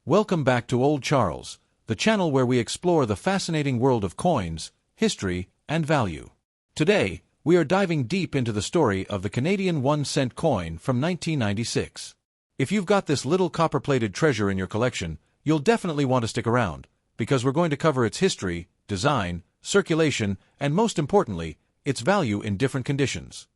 Welcome back to Old Charles, the channel where we explore the fascinating world of coins, history, and value. Today, we are diving deep into the story of the Canadian 1-cent coin from 1996. If you've got this little copper-plated treasure in your collection, you'll definitely want to stick around, because we're going to cover its history, design, circulation, and most importantly, its value in different conditions.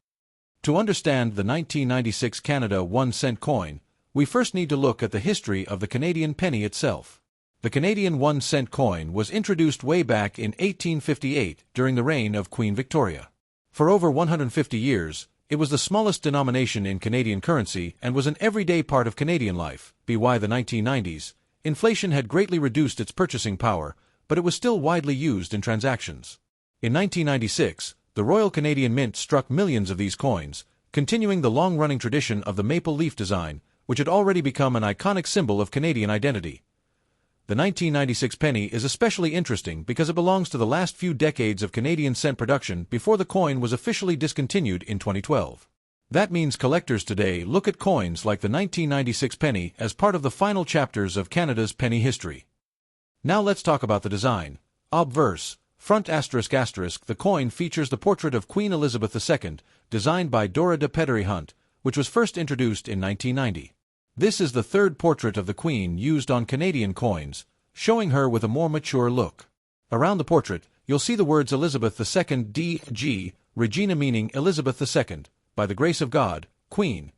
To understand the 1996 Canada 1-cent coin, we first need to look at the history of the Canadian penny itself. The Canadian 1-cent coin was introduced way back in 1858 during the reign of Queen Victoria. For over 150 years, it was the smallest denomination in Canadian currency and was an everyday part of Canadian life. By the 1990s, inflation had greatly reduced its purchasing power, but it was still widely used in transactions. In 1996, the Royal Canadian Mint struck millions of these coins, continuing the long-running tradition of the maple leaf design, which had already become an iconic symbol of Canadian identity. The 1996 penny is especially interesting because it belongs to the last few decades of Canadian cent production before the coin was officially discontinued in 2012. That means collectors today look at coins like the 1996 penny as part of the final chapters of Canada's penny history. Now let's talk about the design. Obverse, front ***, the coin features the portrait of Queen Elizabeth II, designed by Dora de Pedery Hunt, which was first introduced in 1990. This is the third portrait of the Queen used on Canadian coins, showing her with a more mature look. Around the portrait, you'll see the words Elizabeth II D.G., Regina meaning Elizabeth II, by the grace of God, Queen.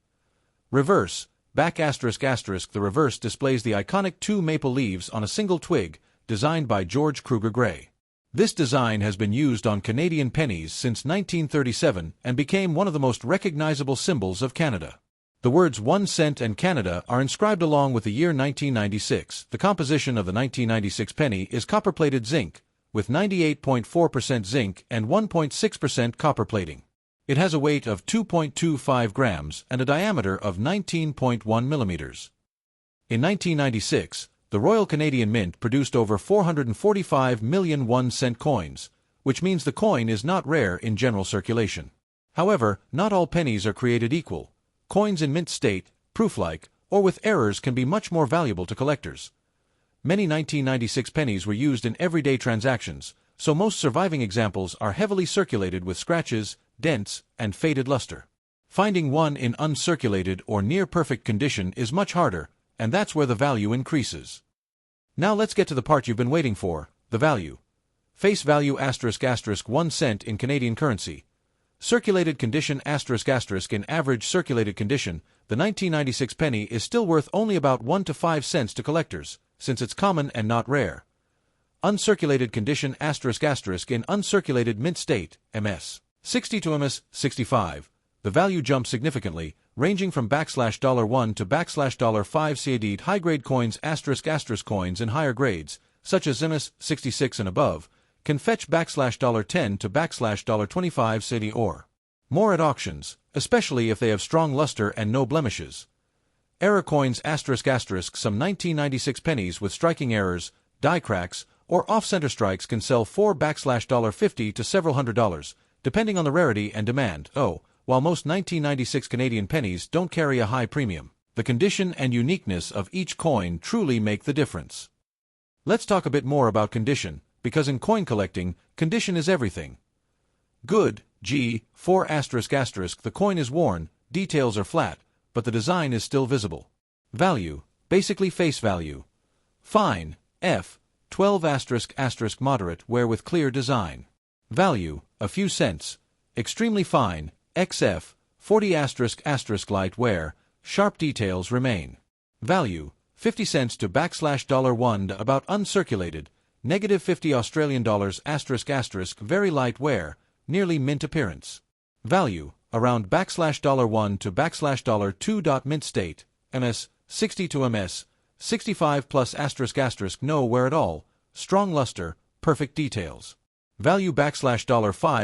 Reverse, back ***, the reverse displays the iconic two maple leaves on a single twig, designed by George Kruger Gray. This design has been used on Canadian pennies since 1937 and became one of the most recognizable symbols of Canada. The words 1 cent and Canada are inscribed along with the year 1996. The composition of the 1996 penny is copper-plated zinc, with 98.4% zinc and 1.6% copper plating. It has a weight of 2.25 grams and a diameter of 19.1 millimeters. In 1996, the Royal Canadian Mint produced over 445 million 1-cent coins, which means the coin is not rare in general circulation. However, not all pennies are created equal. Coins in mint state, proof-like, or with errors can be much more valuable to collectors. Many 1996 pennies were used in everyday transactions, so most surviving examples are heavily circulated with scratches, dents, and faded luster. Finding one in uncirculated or near-perfect condition is much harder, and that's where the value increases. Now let's get to the part you've been waiting for, the value. Face value ***, 1 cent in Canadian currency. Circulated condition ***, in average circulated condition, the 1996 penny is still worth only about 1 to 5 cents to collectors, since it's common and not rare. Uncirculated condition ***, in uncirculated mint state, MS. 60 to MS. 65. The value jumps significantly, ranging from $1 to $5 CAD. High-grade coins *** coins in higher grades, such as MS 66 and above, can fetch $10 to $25 CAD or more at auctions, especially if they have strong luster and no blemishes. Error coins ***, some 1996 pennies with striking errors, die cracks, or off-center strikes can sell for $50 to several $100s, depending on the rarity and demand. While most 1996 Canadian pennies don't carry a high premium, the condition and uniqueness of each coin truly make the difference. Let's talk a bit more about condition, because in coin collecting, condition is everything. Good, G4 ***, the coin is worn, details are flat, but the design is still visible. Value, basically face value. Fine, F, 12 ***, moderate wear with clear design. Value, a few cents. Extremely fine, XF, 40 ***, light wear, sharp details remain. Value, 50 cents to $1 about uncirculated, negative 50 Australian dollars ***, very light wear, nearly mint appearance. Value, around $1 to $2. Mint state, MS, 60 to MS, 65 plus ***, no wear at all, strong luster, perfect details. Value $5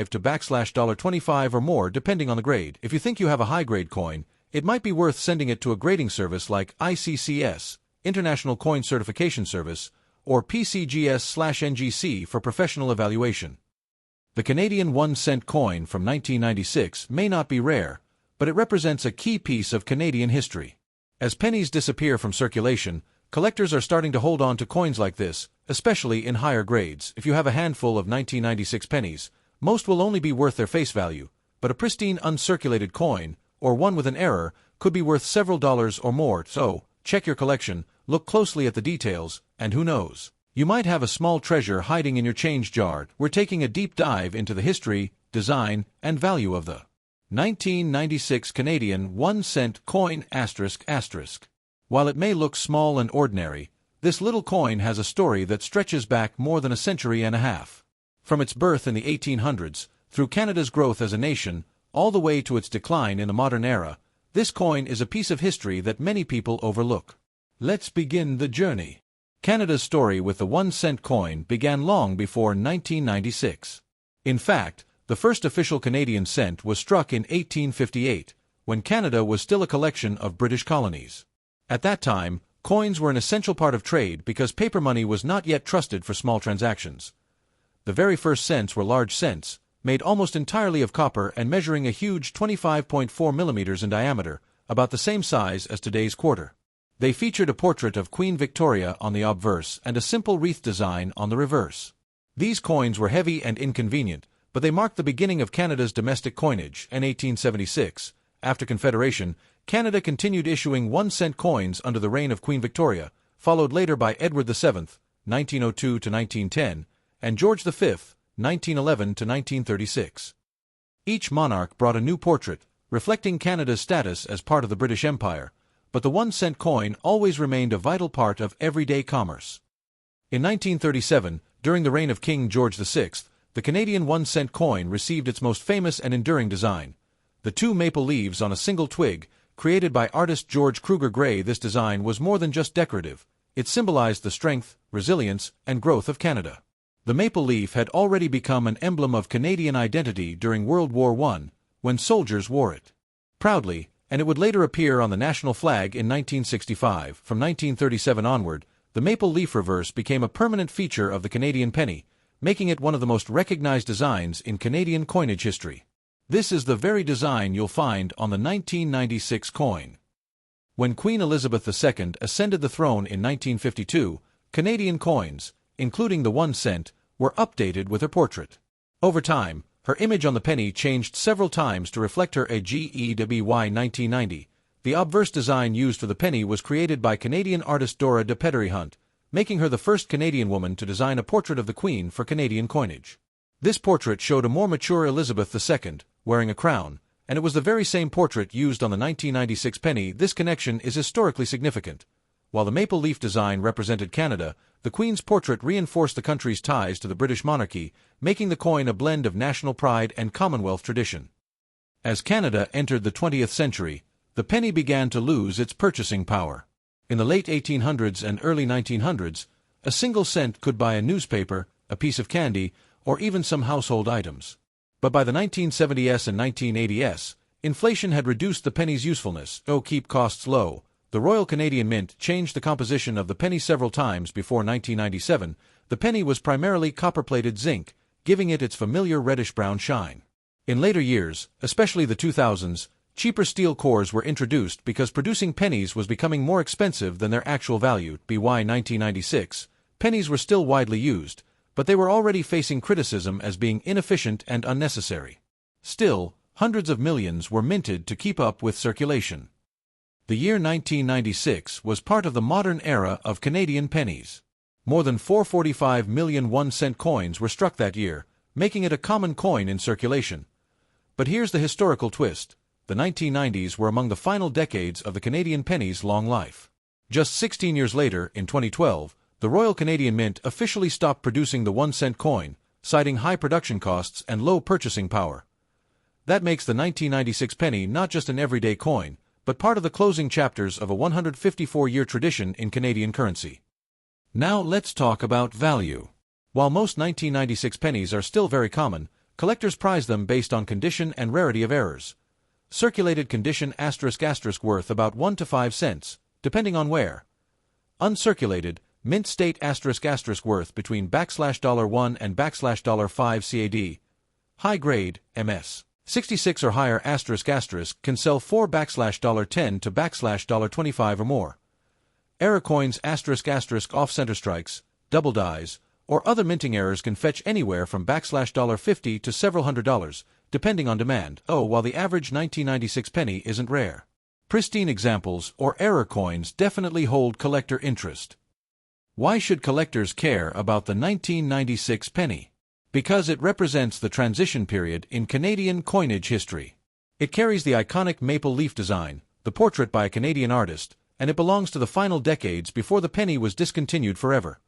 to $25 or more depending on the grade. If you think you have a high-grade coin, it might be worth sending it to a grading service like ICCS, International Coin Certification Service, or PCGS/NGC for professional evaluation. The Canadian 1-cent coin from 1996 may not be rare, but it represents a key piece of Canadian history. As pennies disappear from circulation, Collectors are starting to hold on to coins like this, especially in higher grades. If you have a handful of 1996 pennies, most will only be worth their face value, but a pristine uncirculated coin, or one with an error, could be worth several dollars or more. So, check your collection, look closely at the details, and who knows, you might have a small treasure hiding in your change jar. We're taking a deep dive into the history, design, and value of the 1996 Canadian 1-cent coin ***. While it may look small and ordinary, this little coin has a story that stretches back more than a century and a half. From its birth in the 1800s, through Canada's growth as a nation, all the way to its decline in the modern era, this coin is a piece of history that many people overlook. Let's begin the journey. Canada's story with the 1-cent coin began long before 1996. In fact, the first official Canadian cent was struck in 1858, when Canada was still a collection of British colonies. At that time, coins were an essential part of trade because paper money was not yet trusted for small transactions. The very first cents were large cents, made almost entirely of copper and measuring a huge 25.4 millimeters in diameter, about the same size as today's quarter. They featured a portrait of Queen Victoria on the obverse and a simple wreath design on the reverse. These coins were heavy and inconvenient, but they marked the beginning of Canada's domestic coinage. In 1876, after Confederation, Canada continued issuing 1-cent coins under the reign of Queen Victoria, followed later by Edward VII, 1902 to 1910, and George V, 1911 to 1936. Each monarch brought a new portrait, reflecting Canada's status as part of the British Empire, but the 1-cent coin always remained a vital part of everyday commerce. In 1937, during the reign of King George VI, the Canadian 1-cent coin received its most famous and enduring design, the two maple leaves on a single twig, created by artist George Kruger Gray. This design was more than just decorative. It symbolized the strength, resilience, and growth of Canada. The maple leaf had already become an emblem of Canadian identity during World War I, when soldiers wore it proudly, and it would later appear on the national flag in 1965. From 1937 onward, the maple leaf reverse became a permanent feature of the Canadian penny, making it one of the most recognized designs in Canadian coinage history. This is the very design you'll find on the 1996 coin. When Queen Elizabeth II ascended the throne in 1952, Canadian coins, including the 1-cent, were updated with her portrait. Over time, her image on the penny changed several times to reflect her GEWY 1990. The obverse design used for the penny was created by Canadian artist Dora de Pettery Hunt, making her the first Canadian woman to design a portrait of the Queen for Canadian coinage. This portrait showed a more mature Elizabeth II, wearing a crown, and it was the very same portrait used on the 1996 penny. This connection is historically significant. While the maple leaf design represented Canada, the Queen's portrait reinforced the country's ties to the British monarchy, making the coin a blend of national pride and Commonwealth tradition. As Canada entered the 20th century, the penny began to lose its purchasing power. In the late 1800s and early 1900s, a single cent could buy a newspaper, a piece of candy, or even some household items. But by the 1970s and 1980s, inflation had reduced the penny's usefulness. To keep costs low, the Royal Canadian Mint changed the composition of the penny several times. Before 1997, the penny was primarily copper-plated zinc, giving it its familiar reddish-brown shine. In later years, especially the 2000s, cheaper steel cores were introduced because producing pennies was becoming more expensive than their actual value. By 1996, pennies were still widely used, but they were already facing criticism as being inefficient and unnecessary. Still, hundreds of millions were minted to keep up with circulation. The year 1996 was part of the modern era of Canadian pennies. More than 445 million 1-cent coins were struck that year, making it a common coin in circulation. But here's the historical twist. The 1990s were among the final decades of the Canadian penny's long life. Just 16 years later, in 2012, the Royal Canadian Mint officially stopped producing the 1-cent coin, citing high production costs and low purchasing power. That makes the 1996 penny not just an everyday coin, but part of the closing chapters of a 154-year tradition in Canadian currency. Now let's talk about value. While most 1996 pennies are still very common, collectors prize them based on condition and rarity of errors. Circulated condition ** worth about 1 to 5 cents, depending on where. Uncirculated, mint state ** worth between $1 and $5 CAD. High grade, MS. 66 or higher ** can sell for $10 to $25 or more. Error coins *** off-center strikes, double dies, or other minting errors can fetch anywhere from $50 to several $100, depending on demand. While the average 1996 penny isn't rare. Pristine examples or error coins definitely hold collector interest. Why should collectors care about the 1996 penny? Because it represents the transition period in Canadian coinage history. It carries the iconic maple leaf design, the portrait by a Canadian artist, and it belongs to the final decades before the penny was discontinued forever.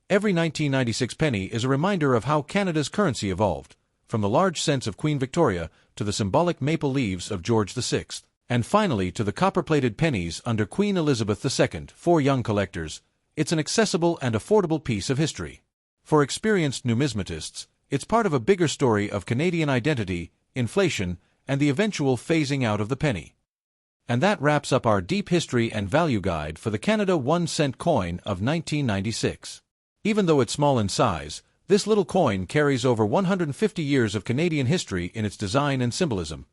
Every 1996 penny is a reminder of how Canada's currency evolved, from the large cents of Queen Victoria to the symbolic maple leaves of George VI, and finally to the copper-plated pennies under Queen Elizabeth II. For young collectors, it's an accessible and affordable piece of history. For experienced numismatists, it's part of a bigger story of Canadian identity, inflation, and the eventual phasing out of the penny. And that wraps up our deep history and value guide for the Canada 1-cent coin of 1996. Even though it's small in size, this little coin carries over 150 years of Canadian history in its design and symbolism.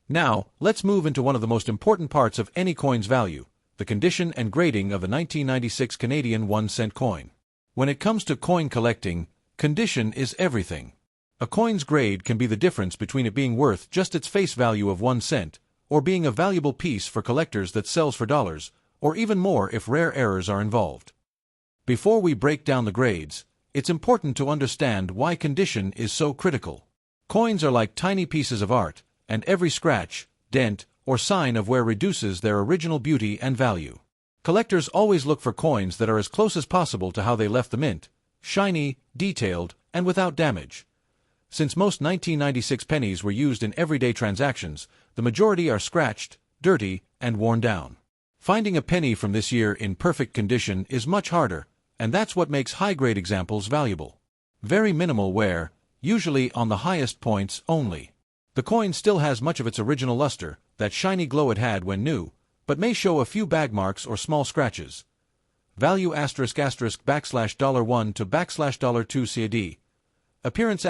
Now, let's move into one of the most important parts of any coin's value, the condition and grading of the 1996 Canadian 1-cent coin. When it comes to coin collecting, condition is everything. A coin's grade can be the difference between it being worth just its face value of 1 cent, or being a valuable piece for collectors that sells for dollars, or even more if rare errors are involved. Before we break down the grades, it's important to understand why condition is so critical. Coins are like tiny pieces of art, and every scratch, dent, or sign of wear reduces their original beauty and value. Collectors always look for coins that are as close as possible to how they left the mint, shiny, detailed, and without damage. Since most 1996 pennies were used in everyday transactions, the majority are scratched, dirty, and worn down. Finding a penny from this year in perfect condition is much harder, and that's what makes high-grade examples valuable. Very minimal wear, usually on the highest points only. The coin still has much of its original luster, that shiny glow it had when new, but may show a few bag marks or small scratches. Value ***$1 to $2 CAD. Appearance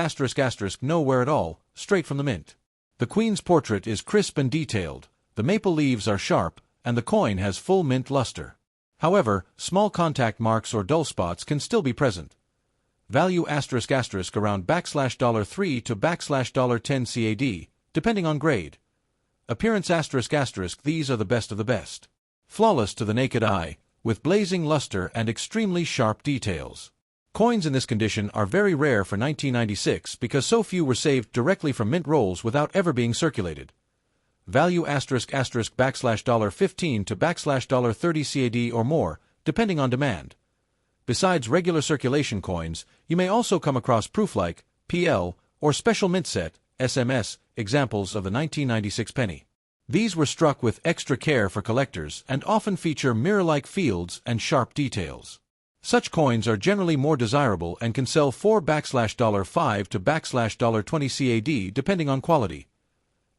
*** no wear at all, straight from the mint. The Queen's portrait is crisp and detailed, the maple leaves are sharp, and the coin has full mint luster. However, small contact marks or dull spots can still be present. Value *** around $3 to $10 CAD, depending on grade. Appearance ***, these are the best of the best. Flawless to the naked eye, with blazing luster and extremely sharp details. Coins in this condition are very rare for 1996 because so few were saved directly from mint rolls without ever being circulated. Value *** $15 to $30 CAD or more, depending on demand. Besides regular circulation coins, you may also come across proof-like, PL, or special mint set, SMS, examples of the 1996 penny. These were struck with extra care for collectors and often feature mirror-like fields and sharp details. Such coins are generally more desirable and can sell for $5 to $20 CAD depending on quality.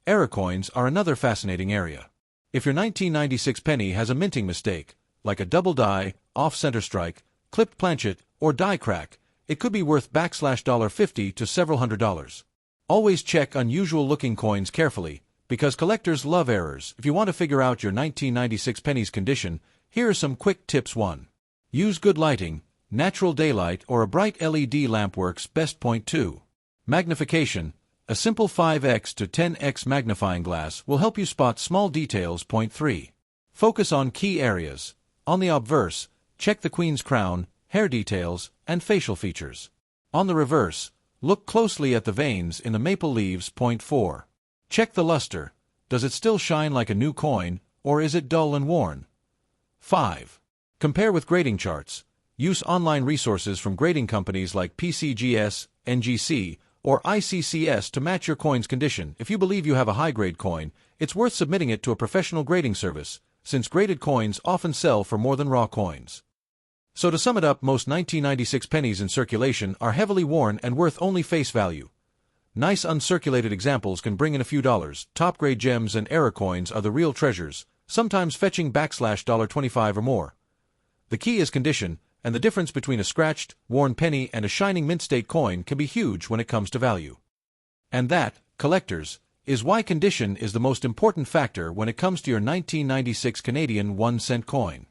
Error coins are another fascinating area. If your 1996 penny has a minting mistake, like a double die, off-center strike, clipped planchet, or die crack, it could be worth $50 to several $100s. Always check unusual-looking coins carefully, because collectors love errors. If you want to figure out your 1996 penny's condition, here are some quick tips. 1. Use good lighting, natural daylight or a bright LED lamp works best. 2. Magnification. A simple 5x to 10x magnifying glass will help you spot small details. 3. Focus on key areas. On the obverse, check the Queen's crown, hair details, and facial features. On the reverse, look closely at the veins in the maple leaves. 4. Check the luster. Does it still shine like a new coin, or is it dull and worn? 5. Compare with grading charts. Use online resources from grading companies like PCGS, NGC, or ICCS to match your coin's condition. If you believe you have a high-grade coin, it's worth submitting it to a professional grading service, since graded coins often sell for more than raw coins. So to sum it up, most 1996 pennies in circulation are heavily worn and worth only face value. Nice uncirculated examples can bring in a few dollars. Top-grade gems and error coins are the real treasures, sometimes fetching $25 or more. The key is condition, and the difference between a scratched, worn penny and a shining mint-state coin can be huge when it comes to value. And that, collectors, is why condition is the most important factor when it comes to your 1996 Canadian 1-cent coin.